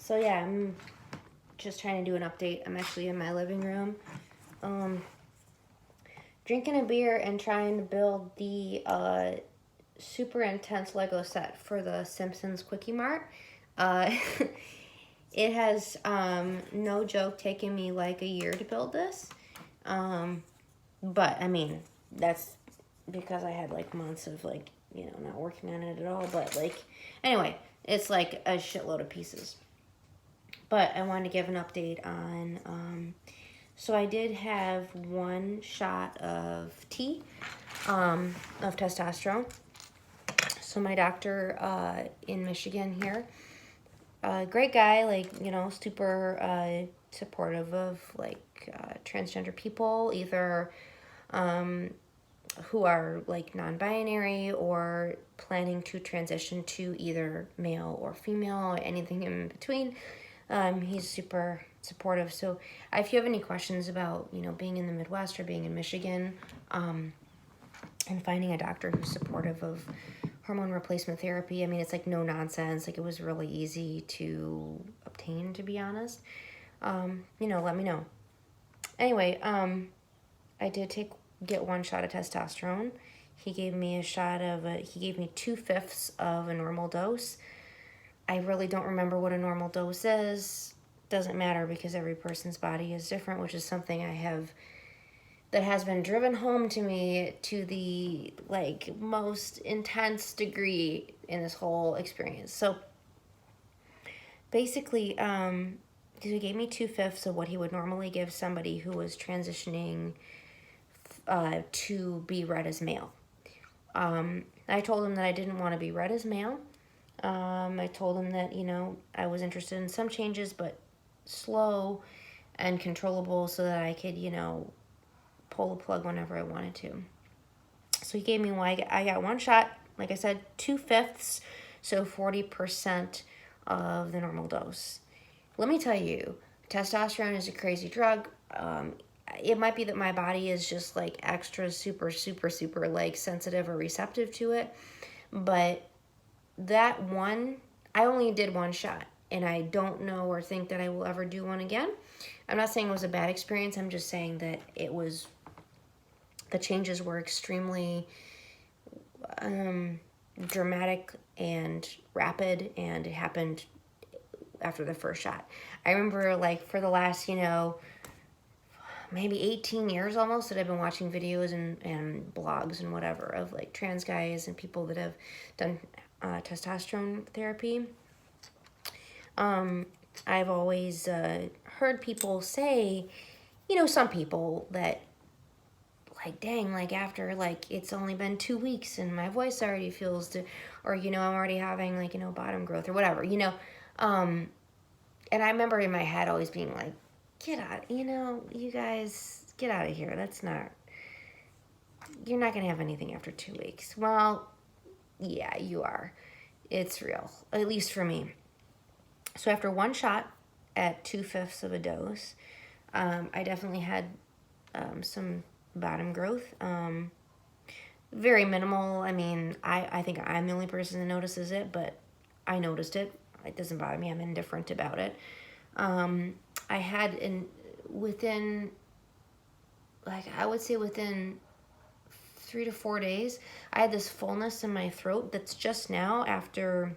So yeah, I'm just trying to do an update. I'm actually in my living room, drinking a beer and trying to build the super intense Lego set for the Simpsons Quickie Mart. Uh, it has, no joke, taken me like a year to build this. But I mean, that's because I had like months of like, not working on it at all. But like, anyway, it's like a shitload of pieces. But I wanted to give an update on, so I did have one shot of of testosterone. So my doctor in Michigan here, great guy, like, super supportive of like transgender people, either who are like non-binary or planning to transition to either male or female or anything in between. He's super supportive. So if you have any questions about, being in the Midwest or being in Michigan, and finding a doctor who's supportive of hormone replacement therapy, I mean, it's like no nonsense. Like, it was really easy to obtain, to be honest. Let me know. Anyway, I did get one shot of testosterone. He gave me he gave me 2/5 of a normal dose. I really don't remember what a normal dose is. Doesn't matter because every person's body is different, which is something that has been driven home to me to the like most intense degree in this whole experience. So basically, he gave me 2/5 of what he would normally give somebody who was transitioning to be read as male. I told him that I didn't want to be read as male. I told him that, I was interested in some changes, but slow and controllable so that I could, pull the plug whenever I wanted to. So he gave me I got one shot, like I said, 2/5, so 40% of the normal dose. Let me tell you, testosterone is a crazy drug. It might be that my body is just like extra super, super, super like sensitive or receptive to it, but I only did one shot, and I don't know or think that I will ever do one again. I'm not saying it was a bad experience. I'm just saying that the changes were extremely dramatic and rapid, and it happened after the first shot. I remember, like, for the last, maybe 18 years almost, that I've been watching videos and blogs and whatever of like trans guys and people that have done testosterone therapy. I've always heard people say, some people that, like, dang, like, after, like, it's only been 2 weeks and my voice already feels, or, I'm already having, like, bottom growth or whatever, and I remember in my head always being like, get out, you guys, get out of here. You're not going to have anything after 2 weeks. Well, yeah, you are. It's real, at least for me. So after one shot at 2/5 of a dose, I definitely had some bottom growth. Very minimal. I mean, I think I'm the only person that notices it, but I noticed it. It doesn't bother me. I'm indifferent about it. I had within, like, I would say within 3 to 4 days, I had this fullness in my throat that's just now, after,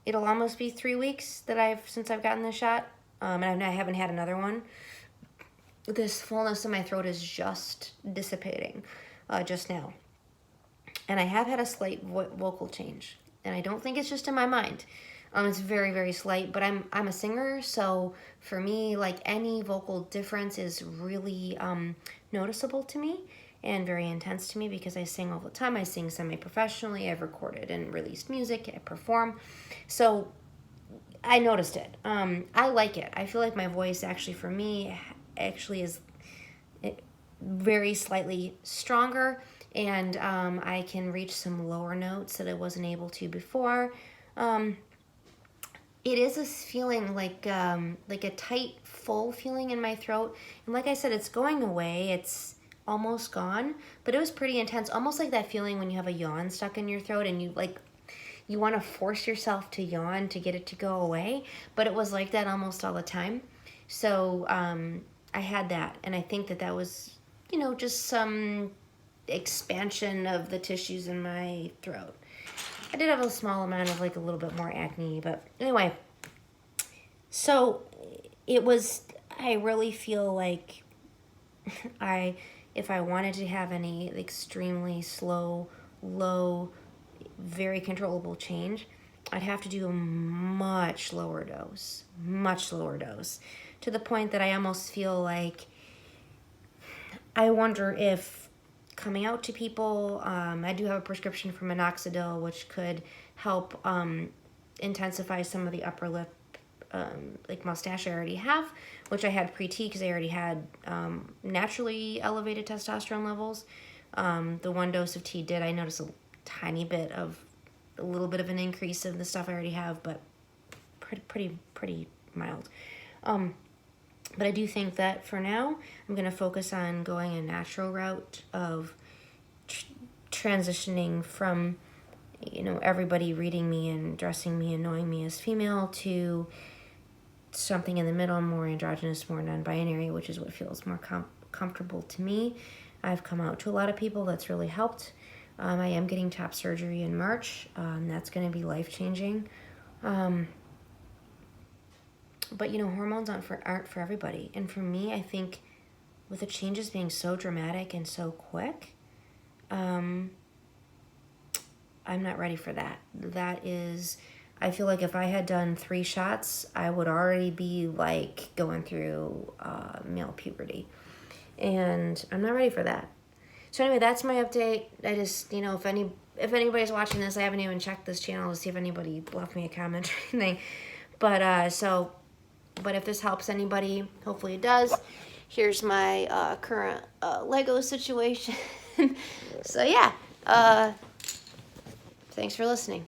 it'll almost be 3 weeks since I've gotten this shot, and I haven't had another one. This fullness in my throat is just dissipating just now. And I have had a slight vocal change, and I don't think it's just in my mind. It's very, very slight, but I'm a singer, so for me, like, any vocal difference is really noticeable to me and very intense to me because I sing all the time. I sing semi-professionally. I've recorded and released music. I perform. So I noticed it. I like it. I feel like my voice actually, for me, actually is very slightly stronger, and I can reach some lower notes that I wasn't able to before. It is a feeling like a tight, full feeling in my throat. And like I said, it's going away. It's almost gone, but it was pretty intense. Almost like that feeling when you have a yawn stuck in your throat and you you want to force yourself to yawn to get it to go away, but it was like that almost all the time. So I had that, and I think that was, just some expansion of the tissues in my throat. I did have a small amount of like a little bit more acne, but anyway. So I really feel like if I wanted to have any extremely slow, low, very controllable change, I'd have to do a much lower dose, to the point that I almost feel like I wonder if coming out to people, I do have a prescription for minoxidil, which could help intensify some of the upper lip like mustache I already have, which I had pre-T because I already had naturally elevated testosterone levels. The one dose of tea did, I noticed a little bit of an increase in the stuff I already have, but pretty mild. But I do think that for now, I'm going to focus on going a natural route of transitioning from, everybody reading me and dressing me and knowing me as female to something in the middle, more androgynous, more non-binary, which is what feels more comfortable to me. I've come out to a lot of people. That's really helped. I am getting top surgery in March. That's going to be life-changing. But, hormones aren't for everybody. And for me, I think with the changes being so dramatic and so quick, I'm not ready for that. I feel like if I had done 3 shots, I would already be like going through male puberty. And I'm not ready for that. So anyway, that's my update. I just, if anybody's watching this, I haven't even checked this channel to see if anybody left me a comment or anything. But if this helps anybody, hopefully it does. Here's my current Lego situation. So yeah, thanks for listening.